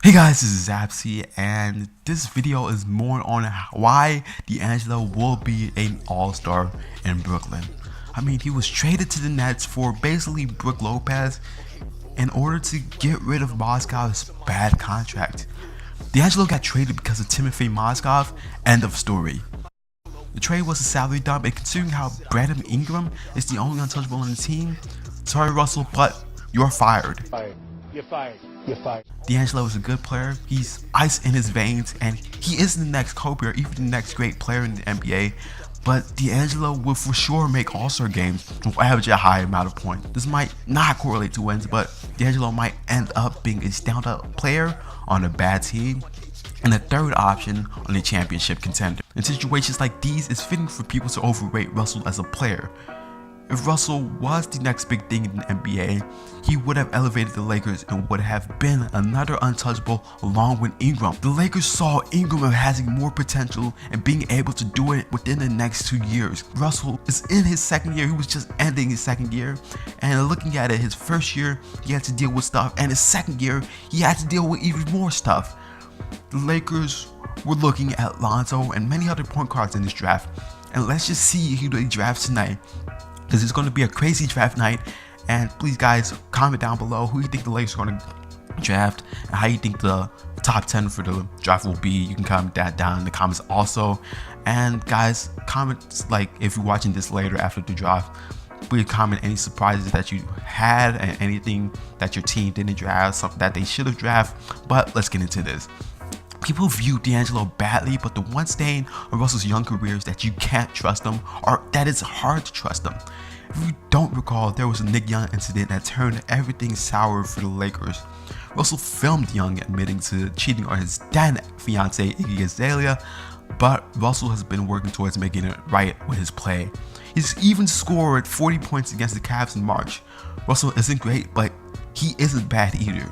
Hey guys, this is Zapsy, and this video is more on why D'Angelo will be an all-star in Brooklyn. I mean, he was traded to the Nets for basically Brook Lopez in order to get rid of Mozgov's bad contract. D'Angelo got traded because of Timothy Mozgov, end of story. The trade was a salary dump, and considering how Brandon Ingram is the only untouchable on the team, sorry Russell, but you're fired. You're fired. You're fired. D'Angelo is a good player. He's ice in his veins, and he is the next Kobe or even the next great player in the NBA. But D'Angelo will for sure make all-star games and will average a high amount of points. This might not correlate to wins, but D'Angelo might end up being a standout player on a bad team and a third option on a championship contender. In situations like these, it's fitting for people to overrate Russell as a player. If Russell was the next big thing in the NBA, he would have elevated the Lakers and would have been another untouchable along with Ingram. The Lakers saw Ingram having more potential and being able to do it within the next 2 years. Russell is in his second year. He was just ending his second year, and looking at it, his first year he had to deal with stuff, and his second year he had to deal with even more stuff. The Lakers were looking at Lonzo and many other point guards in this draft, and let's just see who they draft tonight, because it's going to be a crazy draft night. And please guys, comment down below who you think the Lakers are going to draft and how you think the top 10 for the draft will be. You can comment that down in the comments also. And guys, comment like if you're watching this later after the draft, please comment any surprises that you had and anything that your team didn't draft, something that they should have drafted. But let's get into this. People view D'Angelo badly, but the one stain on Russell's young career is that you can't trust him, or that it's hard to trust him. If you don't recall, there was a Nick Young incident that turned everything sour for the Lakers. Russell filmed Young admitting to cheating on his then fiancee Iggy Azalea, but Russell has been working towards making it right with his play. He's even scored 40 points against the Cavs in March. Russell isn't great, but he isn't bad either.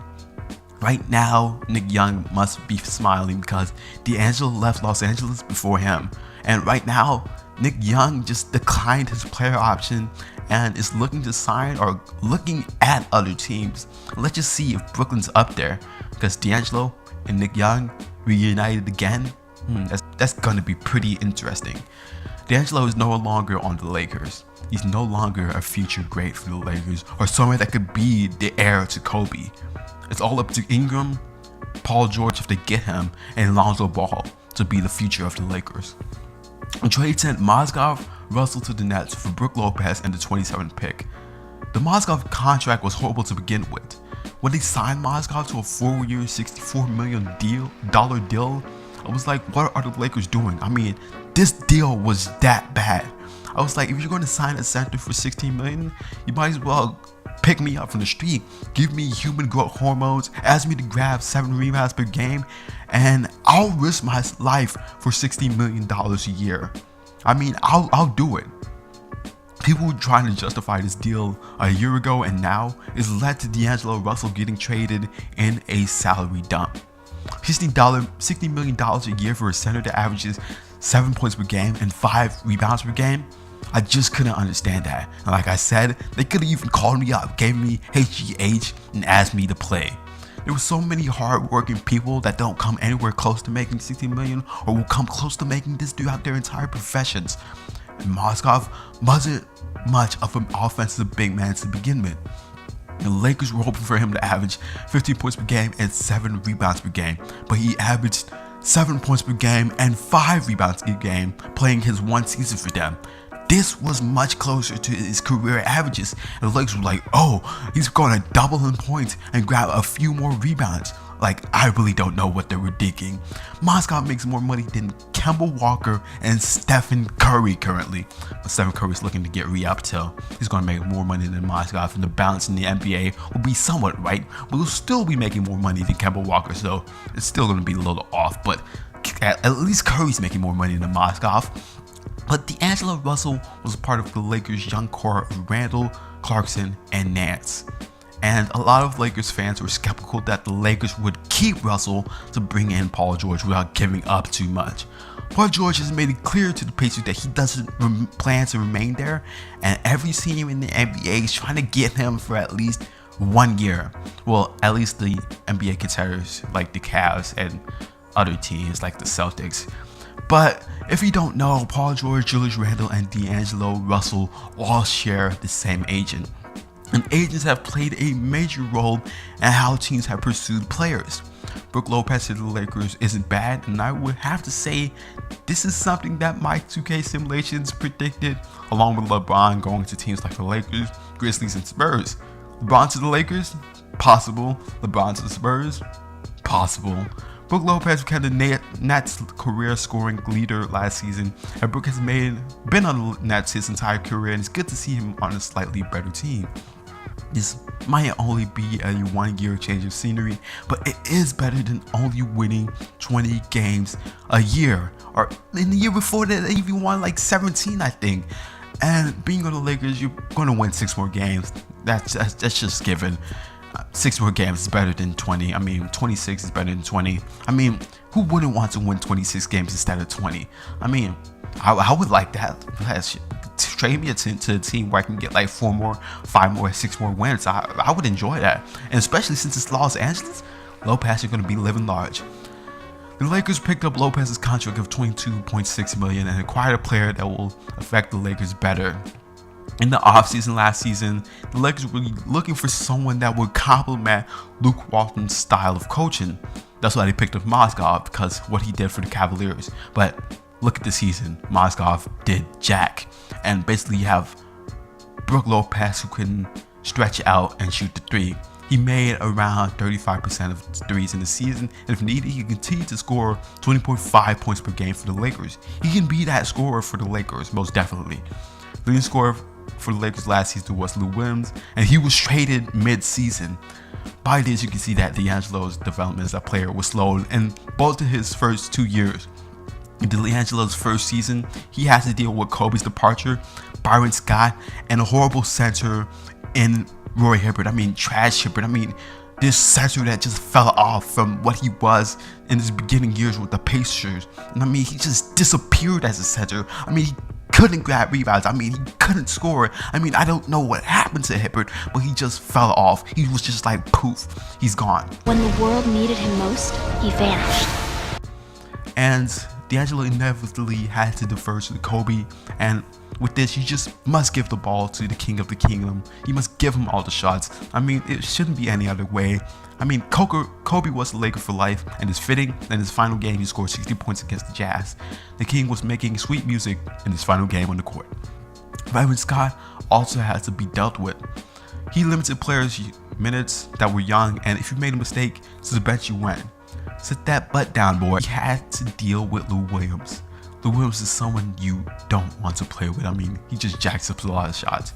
Right now, Nick Young must be smiling because D'Angelo left Los Angeles before him. And right now, Nick Young just declined his player option and is looking to sign or looking at other teams. Let's just see if Brooklyn's up there, because D'Angelo and Nick Young reunited again. That's gonna be pretty interesting. D'Angelo is no longer on the Lakers. He's no longer a future great for the Lakers or someone that could be the heir to Kobe. It's all up to Ingram, Paul George if they get him, and Lonzo Ball to be the future of the Lakers. The trade sent Mozgov, Russell to the Nets for Brook Lopez and the 27th pick. The Mozgov contract was horrible to begin with. When they signed Mozgov to a 4-year, $64 million deal, I was like, what are the Lakers doing? I mean, this deal was that bad. I was like, if you're going to sign a center for $16 million, you might as well pick me up from the street, give me human growth hormones, ask me to grab 7 rebounds per game, and I'll risk my life for $60 million a year. I mean, I'll do it. People were trying to justify this deal a year ago, and now it's led to D'Angelo Russell getting traded in a salary dump. $60 million a year for a center that averages 7 points per game and 5 rebounds per game. I just couldn't understand that. And like I said, they could have even called me up, gave me HGH, and asked me to play. There were so many hard-working people that don't come anywhere close to making $60 million or will come close to making this throughout their entire professions. And Mozgov wasn't much of an offensive big man to begin with. The Lakers were hoping for him to average 15 points per game and 7 rebounds per game, but he averaged 7 points per game and 5 rebounds per game playing his one season for them. This was much closer to his career averages, and the Lakers were like, oh, he's going to double in points and grab a few more rebounds. Like, I really don't know what they were thinking. Mozgov makes more money than Kemba Walker and Stephen Curry currently. But Stephen Curry's looking to get re-upped till he's going to make more money than Mozgov, and the balance in the NBA will be somewhat right, but he'll still be making more money than Kemba Walker, so it's still going to be a little off, but at least Curry's making more money than Mozgov. But D'Angelo Russell was part of the Lakers' young core of Randall, Clarkson, and Nance. And a lot of Lakers fans were skeptical that the Lakers would keep Russell to bring in Paul George without giving up too much. Paul George has made it clear to the Pacers that he doesn't plan to remain there, and every team in the NBA is trying to get him for at least 1 year. Well, at least the NBA contenders like the Cavs and other teams like the Celtics. But if you don't know, Paul George, Julius Randle, and D'Angelo Russell all share the same agent. And agents have played a major role in how teams have pursued players. Brook Lopez to the Lakers isn't bad, and I would have to say this is something that my 2K simulations predicted, along with LeBron going to teams like the Lakers, Grizzlies, and Spurs. LeBron to the Lakers? Possible. LeBron to the Spurs? Possible. Brook Lopez became the Nets career scoring leader last season, and Brook has been on the Nets his entire career, and it's good to see him on a slightly better team. This might only be a 1 year change of scenery, but it is better than only winning 20 games a year. Or in the year before that, they even won like 17, I think. And being on the Lakers, you're going to win 6 more games. That's just given. 6 more games is better than 20. I mean, 26 is better than 20. I mean, who wouldn't want to win 26 games instead of 20? I mean, I would like that. Trade me to a team where I can get like 4 more, 5 more, 6 more wins. I would enjoy that. And especially since it's Los Angeles, Lopez is going to be living large. The Lakers picked up Lopez's contract of $22.6 million and acquired a player that will affect the Lakers better. In the offseason last season, the Lakers were looking for someone that would complement Luke Walton's style of coaching. That's why they picked up Mozgov, because what he did for the Cavaliers. But look at the season. Mozgov did jack. And basically you have Brook Lopez who can stretch out and shoot the 3. He made around 35% of threes in the season, and if needed, he continued to score 20.5 points per game for the Lakers. He can be that scorer for the Lakers, most definitely. The leading scorer for the Lakers last season was Lou Williams, and he was traded mid-season. By this, you can see that D'Angelo's development as a player was slowed in both of his first 2 years. In D'Angelo's first season, he had to deal with Kobe's departure, Byron Scott, and a horrible center in Roy Hibbert. I mean, trash Hibbert. I mean, this center that just fell off from what he was in his beginning years with the Pacers. And I mean, he just disappeared as a center. I mean, he couldn't grab rebounds. I mean, he couldn't score. I mean, I don't know what happened to Hibbert, but he just fell off. He was just like poof, he's gone. When the world needed him most, he vanished. And D'Angelo inevitably had to defer to Kobe, and with this, you just must give the ball to the king of the kingdom. You must give him all the shots. I mean, it shouldn't be any other way. I mean, Kobe was a Laker for life, and it's fitting. In his final game, he scored 60 points against the Jazz. The king was making sweet music in his final game on the court. Byron Scott also had to be dealt with. He limited players' minutes that were young, and if you made a mistake, to the bench you went. Sit that butt down, boy. He had to deal with Lou Williams. Lou Williams is someone you don't want to play with. I mean, he just jacks up a lot of shots.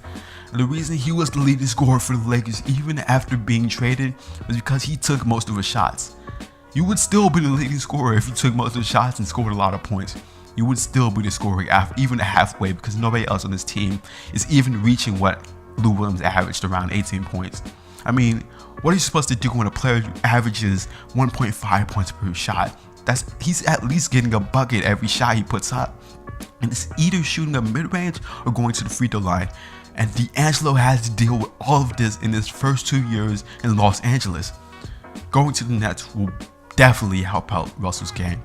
And the reason he was the leading scorer for the Lakers even after being traded was because he took most of his shots. You would still be the leading scorer if you took most of the shots and scored a lot of points. You would still be the scorer even halfway, because nobody else on this team is even reaching what Lou Williams averaged, around 18 points. I mean, what are you supposed to do when a player averages 1.5 points per shot? He's at least getting a bucket every shot he puts up. And it's either shooting a mid-range or going to the free throw line. And D'Angelo has to deal with all of this in his first 2 years in Los Angeles. Going to the Nets will definitely help out Russell's game.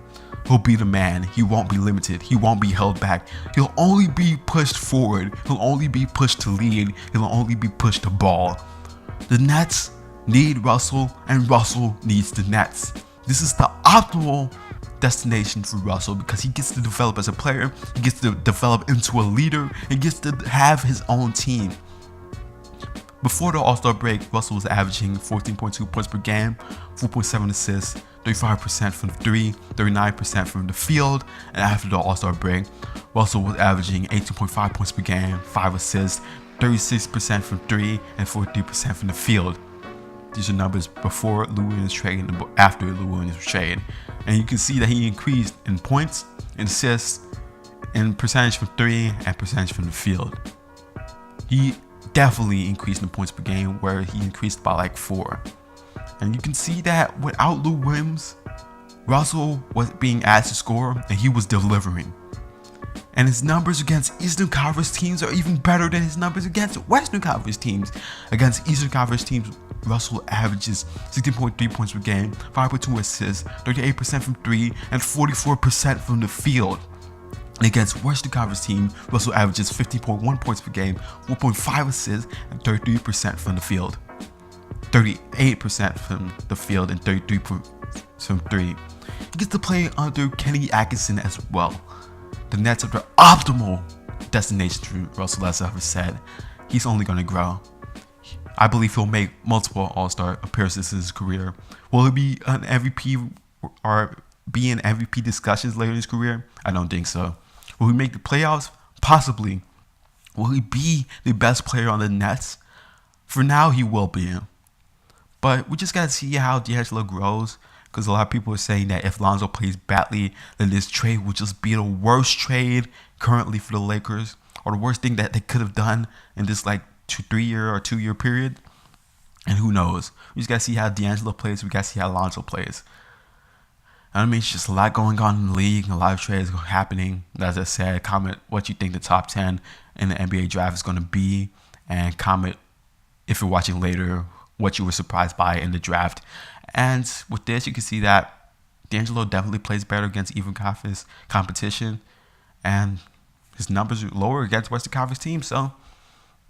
He'll be the man. He won't be limited. He won't be held back. He'll only be pushed forward. He'll only be pushed to lead. He'll only be pushed to ball. The Nets need Russell, and Russell needs the Nets. This is the optimal destination for Russell because he gets to develop as a player, he gets to develop into a leader, and gets to have his own team. Before the All-Star break, Russell was averaging 14.2 points per game, 4.7 assists, 35% from the 3, 39% from the field, and after the All-Star break, Russell was averaging 18.5 points per game, 5 assists, 36% from 3, and 43% from the field. These are numbers before Lou Williams trade and after Lou Williams trade. And you can see that he increased in points, in assists, in percentage from 3, and percentage from the field. He definitely increased in points per game, where he increased by like 4. And you can see that without Lou Williams, Russell was being asked to score and he was delivering. And his numbers against Eastern Conference teams are even better than his numbers against Western Conference teams. Against Eastern Conference teams, Russell averages 16.3 points per game, 5.2 assists, 38% from 3, and 44% from the field. And against worst conference team, Russell averages 15.1 points per game, 4.5 assists, and 33% from the field. 38% from the field and 33% from 3. He gets to play under Kenny Atkinson as well. The Nets are the optimal destination for Russell, as I've said. He's only going to grow. I believe he'll make multiple All-Star appearances in his career. Will he be an MVP or be in MVP discussions later in his career? I don't think so. Will he make the playoffs? Possibly. Will he be the best player on the Nets? For now, he will be. But we just got to see how D'Angelo grows, because a lot of people are saying that if Lonzo plays badly, then this trade will just be the worst trade currently for the Lakers, or the worst thing that they could have done in this 2-year period. And who knows? We just got to see how D'Angelo plays. We got to see how Lonzo plays. I mean, it's just a lot going on in the league. A lot of trades happening. As I said, comment what you think the top 10 in the NBA draft is going to be. And comment, if you're watching later, what you were surprised by in the draft. And with this, you can see that D'Angelo definitely plays better against even conference competition. And his numbers are lower against Western Conference teams. So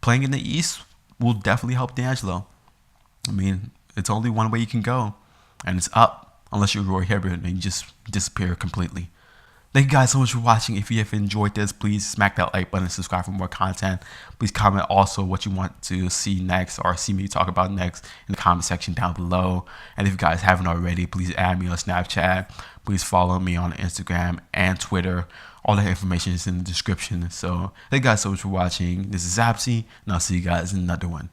playing in the East will definitely help D'Angelo. I mean, it's only one way you can go. And it's up. Unless you're Roy Hibbert and you just disappear completely. Thank you guys so much for watching. If you have enjoyed this, please smack that like button and subscribe for more content. Please comment also what you want to see next or see me talk about next in the comment section down below. And if you guys haven't already, please add me on Snapchat. Please follow me on Instagram and Twitter. All that information is in the description. So thank you guys so much for watching. This is Zapsy, and I'll see you guys in another one.